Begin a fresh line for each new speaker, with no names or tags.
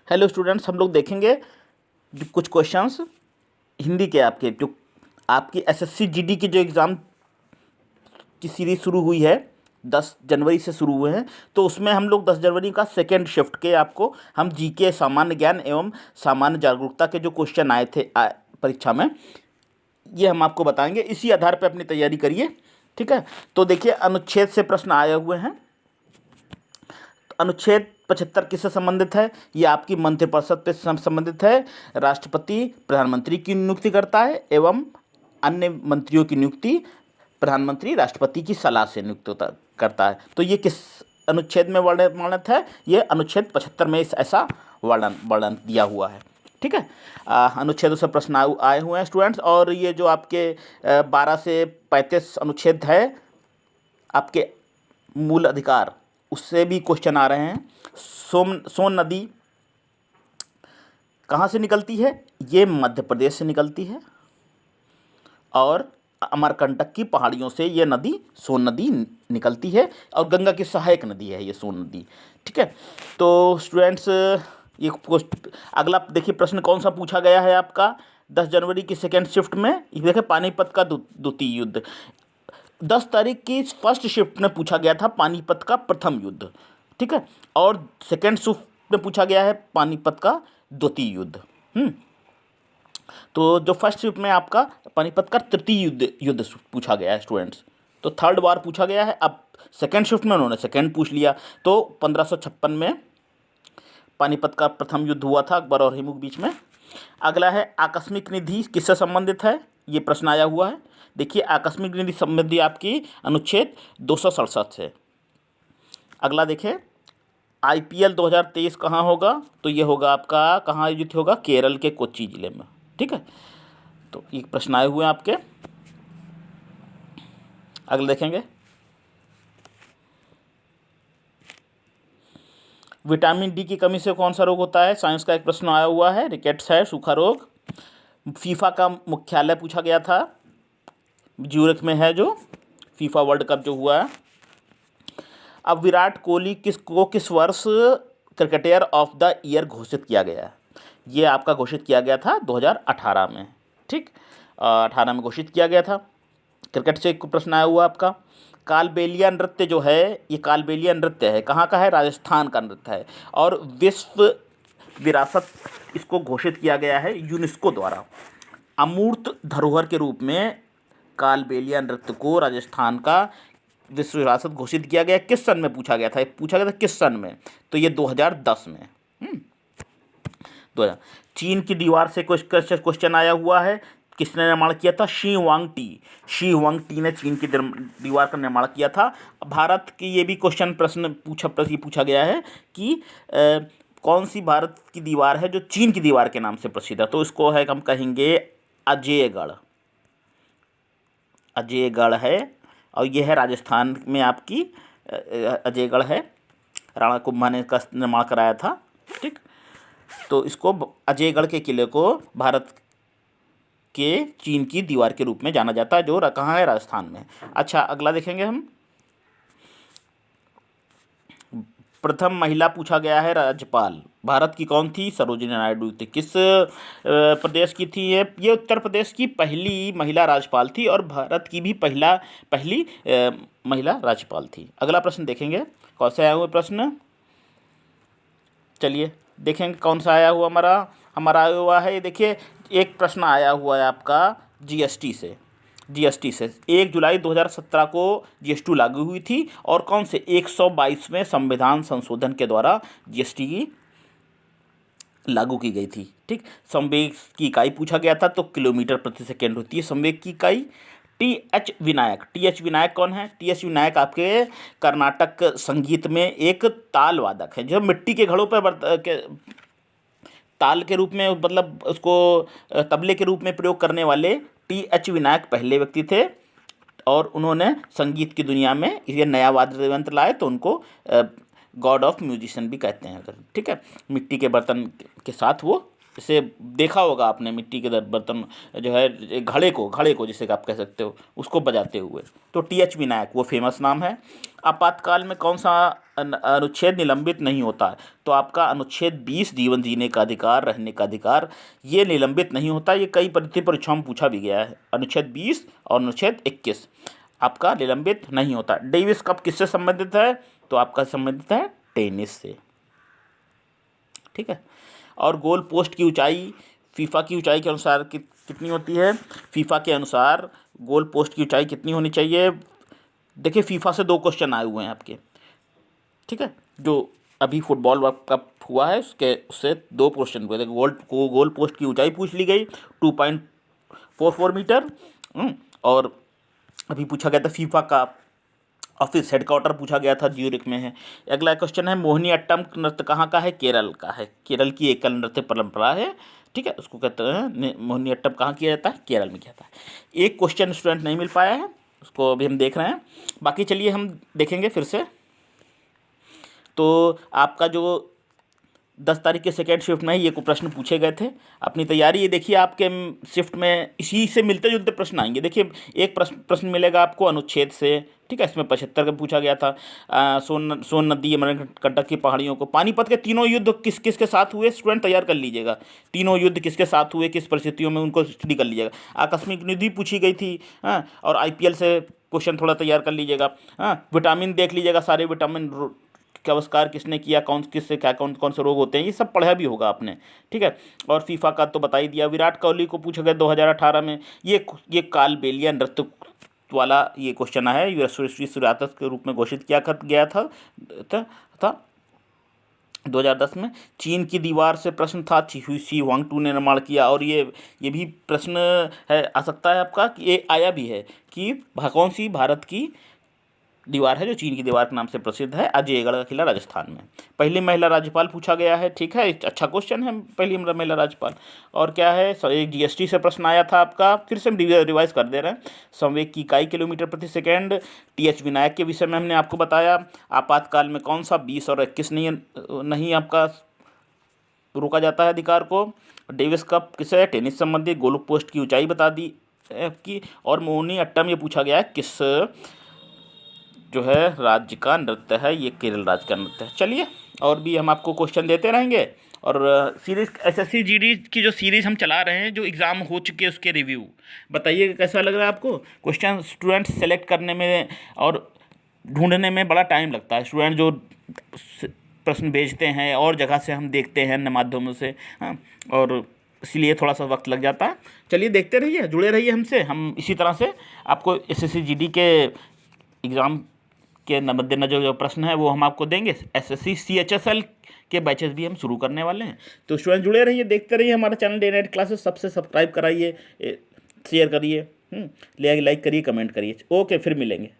Hello students, हम लोग देखेंगे जो कुछ क्वेश्चंस हिंदी के आपके जो आपकी एसएससी जीडी की जो एग्ज़ाम की सीरीज शुरू हुई है 10 जनवरी से शुरू हुए हैं। तो उसमें हम लोग 10 जनवरी का सेकेंड शिफ्ट के आपको हम जीके सामान्य ज्ञान एवं सामान्य जागरूकता के जो क्वेश्चन आए थे परीक्षा में, ये हम आपको बताएंगे। इसी आधार पर अपनी तैयारी करिए, ठीक है। तो देखिए, अनुच्छेद से प्रश्न आए हुए हैं। अनुच्छेद 75 किससे संबंधित है? ये आपकी मंत्रिपरिषद पे संबंधित है। राष्ट्रपति प्रधानमंत्री की नियुक्ति करता है एवं अन्य मंत्रियों की नियुक्ति प्रधानमंत्री राष्ट्रपति की सलाह से नियुक्त करता है। तो ये किस अनुच्छेद में वर्णित है? ये अनुच्छेद 75 में ऐसा वर्णन दिया हुआ है, ठीक है। अनुच्छेदों से प्रश्न आए हुए हैं स्टूडेंट्स। और ये जो आपके 12 से 35 अनुच्छेद है आपके मूल अधिकार, उससे भी क्वेश्चन आ रहे हैं। सोन नदी कहाँ से निकलती है? ये मध्य प्रदेश से निकलती है और अमरकंटक की पहाड़ियों से ये नदी सोन नदी निकलती है और गंगा की सहायक नदी है ये सोन नदी, ठीक है। तो स्टूडेंट्स, ये अगला देखिए प्रश्न कौन सा पूछा गया है आपका 10 जनवरी की सेकेंड शिफ्ट में। ये देखिए, पानीपत का द्वितीय युद्ध 10 तारीख की फर्स्ट शिफ्ट में पूछा गया था, पानीपत का प्रथम युद्ध, ठीक है। और सेकेंड शिफ्ट में पूछा गया है पानीपत का द्वितीय युद्ध। तो जो फर्स्ट शिफ्ट में आपका पानीपत का तृतीय युद्ध पूछा गया है स्टूडेंट्स। तो थर्ड बार पूछा गया है। अब सेकेंड शिफ्ट में उन्होंने सेकेंड पूछ लिया। तो 1556 में पानीपत का प्रथम युद्ध हुआ था अकबर और हिमुक बीच में। अगला है आकस्मिक निधि किससे संबंधित है? ये प्रश्न आया हुआ है। देखिए, आकस्मिक निधि संबंधी आपकी अनुच्छेद 267 से। अगला देखें, आईपीएल 2023 कहाँ होगा? तो ये होगा आपका, कहाँ आयोजित होगा? केरल के कोच्चि जिले में, ठीक है। तो ये प्रश्न आए हुए हैं आपके। अगला देखेंगे, विटामिन डी की कमी से कौन सा रोग होता है? साइंस का एक प्रश्न आया हुआ है। रिकेट्स है, सूखा रोग। फीफा का मुख्यालय पूछा गया था, ज्यूरिख में है जो फीफा वर्ल्ड कप जो हुआ है। अब विराट कोहली किस वर्ष क्रिकेटर ऑफ द ईयर घोषित किया गया है? ये आपका घोषित किया गया था 2018 में, ठीक। 18 में घोषित किया गया था। क्रिकेट से एक प्रश्न आया हुआ आपका। कालबेलिया नृत्य जो है, ये कालबेलिया नृत्य है, कहाँ का है? राजस्थान का नृत्य है। और विश्व विरासत इसको घोषित किया गया है यूनेस्को द्वारा। अमूर्त धरोहर के रूप में कालबेलिया नृत्य को राजस्थान का विश्व विरासत घोषित किया गया। किस सन में पूछा गया था? किस सन में? तो ये 2010 में। 2000। चीन की दीवार से क्वेश्चन आया हुआ है। किसने निर्माण किया था? शी हुआंगटी ने चीन की दीवार का निर्माण किया था। भारत की ये भी प्रश्न पूछा गया है कि कौन सी भारत की दीवार है जो चीन की दीवार के नाम से प्रसिद्ध है? तो इसको है, हम कहेंगे अजयगढ़ है। और यह है राजस्थान में आपकी अजयगढ़ है। राणा कुंभा ने इसका निर्माण कराया था, ठीक। तो इसको अजयगढ़ के किले को भारत के चीन की दीवार के रूप में जाना जाता है, जो कहाँ है? राजस्थान में। अच्छा, अगला देखेंगे हम। प्रथम महिला पूछा गया है राज्यपाल भारत की कौन थी? सरोजिनी नायडू थी। किस प्रदेश की थी ये उत्तर प्रदेश की पहली महिला राज्यपाल थी और भारत की भी पहली महिला राज्यपाल थी। अगला प्रश्न देखेंगे, कौन से आए हुए प्रश्न। चलिए देखेंगे कौन सा आया हुआ हमारा आया हुआ है। ये देखिए, एक प्रश्न आया हुआ है आपका जीएसटी से। 1 जुलाई 2017 को जीएसटी लागू हुई थी और कौन से 122वें संविधान संशोधन के द्वारा जीएसटी लागू की गई थी, ठीक। संवेग की इकाई पूछा गया था, तो किलोमीटर प्रति सेकेंड होती है संवेग की इकाई। टी एच विनायक कौन है? टी एच विनायक आपके कर्नाटक संगीत में एक ताल वादक है, जो मिट्टी के घड़ों पर ताल के रूप में, मतलब उसको तबले के रूप में प्रयोग करने वाले टी.एच. विनायक पहले व्यक्ति थे। और उन्होंने संगीत की दुनिया में ये नया वाद्य यंत्र लाए, तो उनको गॉड ऑफ म्यूजिशियन भी कहते हैं, ठीक है। मिट्टी के बर्तन के साथ वो इसे देखा होगा आपने, मिट्टी के बर्तन जो है, घड़े को जिसे आप कह सकते हो, उसको बजाते हुए। तो TH विनायक वो फेमस नाम है। आपातकाल में कौन सा अनुच्छेद निलंबित नहीं होता है? तो आपका अनुच्छेद 20 जीवन जीने का अधिकार, रहने का अधिकार, ये निलंबित नहीं होता। ये कई परीक्षाओं में पूछा भी गया है। अनुच्छेद 20 और अनुच्छेद 21 आपका निलंबित नहीं होता। डेविस कप किससे संबंधित है? तो आपका संबंधित है टेनिस से, ठीक है। और गोल पोस्ट की ऊंचाई फीफा की ऊंचाई के अनुसार कितनी होती है? फीफा के अनुसार गोल पोस्ट की ऊंचाई कितनी होनी चाहिए? देखिए, फीफा से 2 क्वेश्चन आए हुए हैं आपके, ठीक है। जो अभी फुटबॉल वर्ल्ड कप हुआ है उससे 2 क्वेश्चन हुए थे। गोल पोस्ट की ऊंचाई पूछ ली गई 2.44 मीटर, और अभी पूछा गया था फीफा का ऑफिस हेडक्वार्टर पूछा गया था, ज्यूरिख में है। अगला क्वेश्चन है, मोहिनीअट्टम नृत्य कहाँ का है? केरल का है। केरल की एकल नृत्य परंपरा है, ठीक है। उसको कहते हैं मोहिनीअट्टम। कहाँ किया जाता है? केरल में किया जाता है। एक क्वेश्चन स्टूडेंट नहीं मिल पाया है, उसको अभी हम देख रहे हैं। बाकी चलिए हम देखेंगे फिर से। तो आपका जो 10 तारीख के सेकेंड शिफ्ट में ही ये प्रश्न पूछे गए थे। अपनी तैयारी ये देखिए, आपके शिफ्ट में इसी से मिलते जुलते प्रश्न आएंगे। देखिए, एक प्रश्न मिलेगा आपको अनुच्छेद से, ठीक है। इसमें 75 का पूछा गया था। सोन नदी, अमरकंटक की पहाड़ियों को, पानीपत के तीनों युद्ध किस किस के साथ हुए? स्टूडेंट तैयार कर लीजिएगा। तीनों युद्ध किसके साथ हुए, किस परिस्थितियों में, उनको स्टडी कर लीजिएगा। आकस्मिक निधि पूछी गई थी, हाँ। और IPL से क्वेश्चन थोड़ा तैयार कर लीजिएगा, हाँ। विटामिन देख लीजिएगा, सारे विटामिन का आविष्कार किसने किया, किससे क्या कौन से रोग होते हैं, ये सब पढ़ा भी होगा आपने, ठीक है। और फीफा का तो बता ही दिया। विराट कोहली को पूछा गया 2018 में, ये कालबेलिया नृत्य वाला ये क्वेश्चन है। विश्व विरासत के रूप में घोषित किया गया था 2010 में। चीन की दीवार से प्रश्न था, शी हुआंगटू ने निर्माण किया। और ये भी प्रश्न है, आ सकता है आपका, कि ये आया भी है कि कौन सी भारत की दीवार है जो चीन की दीवार के नाम से प्रसिद्ध है? अजयगढ़ का किला, राजस्थान में। पहली महिला राज्यपाल पूछा गया है, ठीक है। अच्छा क्वेश्चन है, पहली महिला राज्यपाल। और क्या है, एक GST से प्रश्न आया था आपका, फिर से हम रिवाइज कर दे रहे हैं। संवेग की इकाई किलोमीटर प्रति सेकेंड। TH विनायक के विषय में हमने आपको बताया। आपातकाल में कौन सा 20 और 21 नहीं आपका रोका जाता है अधिकार को? डेविस कप किसे है? टेनिस संबंधी। गोल पोस्ट की ऊंचाई बता दी आपकी। और मोहिनीअट्टम ये पूछा गया है किस जो है राज्य का नृत्य है? ये केरल राज्य का नृत्य है। चलिए, और भी हम आपको क्वेश्चन देते रहेंगे। और सीरीज SSC GD की जो सीरीज़ हम चला रहे हैं, जो एग्ज़ाम हो चुके हैं उसके रिव्यू, बताइए कैसा लग रहा है आपको? क्वेश्चन स्टूडेंट सेलेक्ट करने में और ढूंढने में बड़ा टाइम लगता है। स्टूडेंट जो प्रश्न भेजते हैं और जगह से हम देखते हैं अन्य माध्यमों से, हाँ, और इसलिए थोड़ा सा वक्त लग जाता है। चलिए, देखते रहिए, जुड़े रहिए हमसे। हम इसी तरह से आपको SSC GD के एग्ज़ाम के मद्देनजर जो प्रश्न है वो हम आपको देंगे। SSC CHSL के बैचेस भी हम शुरू करने वाले हैं। तो स्टूडेंट जुड़े रहिए, देखते रहिए हमारा चैनल डे नाइट क्लासेस। सबसे सब्सक्राइब कराइए, शेयर करिए, लाइक करिए, कमेंट करिए। ओके, फिर मिलेंगे।